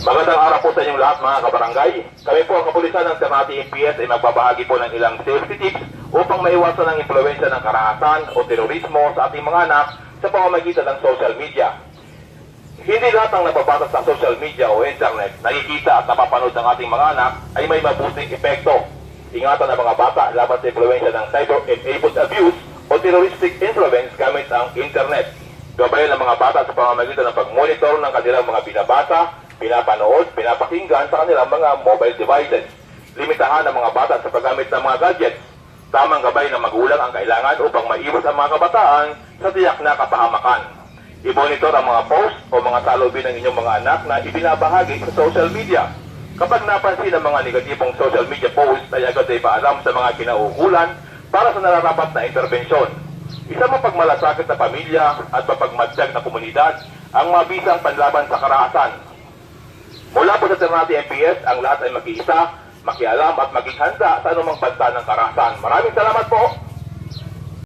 Magandang araw po sa inyong lahat mga kabarangay. Kami po ang kapulisan ng Ternate MPS ay magbabahagi po ng ilang safety tips upang maiwasan ang impluwensya ng karahasan o terorismo sa ating mga anak sa pamamagitan ng social media. Hindi lahat ng nababatas sa social media o internet, nakikita at napapanood ng ating mga anak ay may mabuting epekto. Ingatan ang mga bata laban sa impluwensya ng cyber-enabled abuse o terroristic influence gamit ang internet. Gabayan ang mga bata sa pamamagitan ng pag-monitor ng kanilang mga binabasa, pinapanood, pinapakinggan sa kanilang mga mobile devices. Limitahan ang mga bata sa paggamit ng mga gadgets. Tamang gabay ng magulang ang kailangan upang maiwas ang mga kabataan sa tiyak na kapahamakan. I-monitor ang mga post o mga salubin ng inyong mga anak na ibinabahagi sa social media. Kapag napansin ang mga negatibong social media post, ay agad ay paalam sa mga kinauukulan para sa nararapat na interbensyon. Isang mapagmalasakit na pamilya at mapagmadyak na komunidad ang mabisang panlaban sa karahasan. Mula po sa Ternate MPS, ang lahat ay mag-iisa, makialam at maging handa sa anumang banta ng karahasan. Maraming salamat po!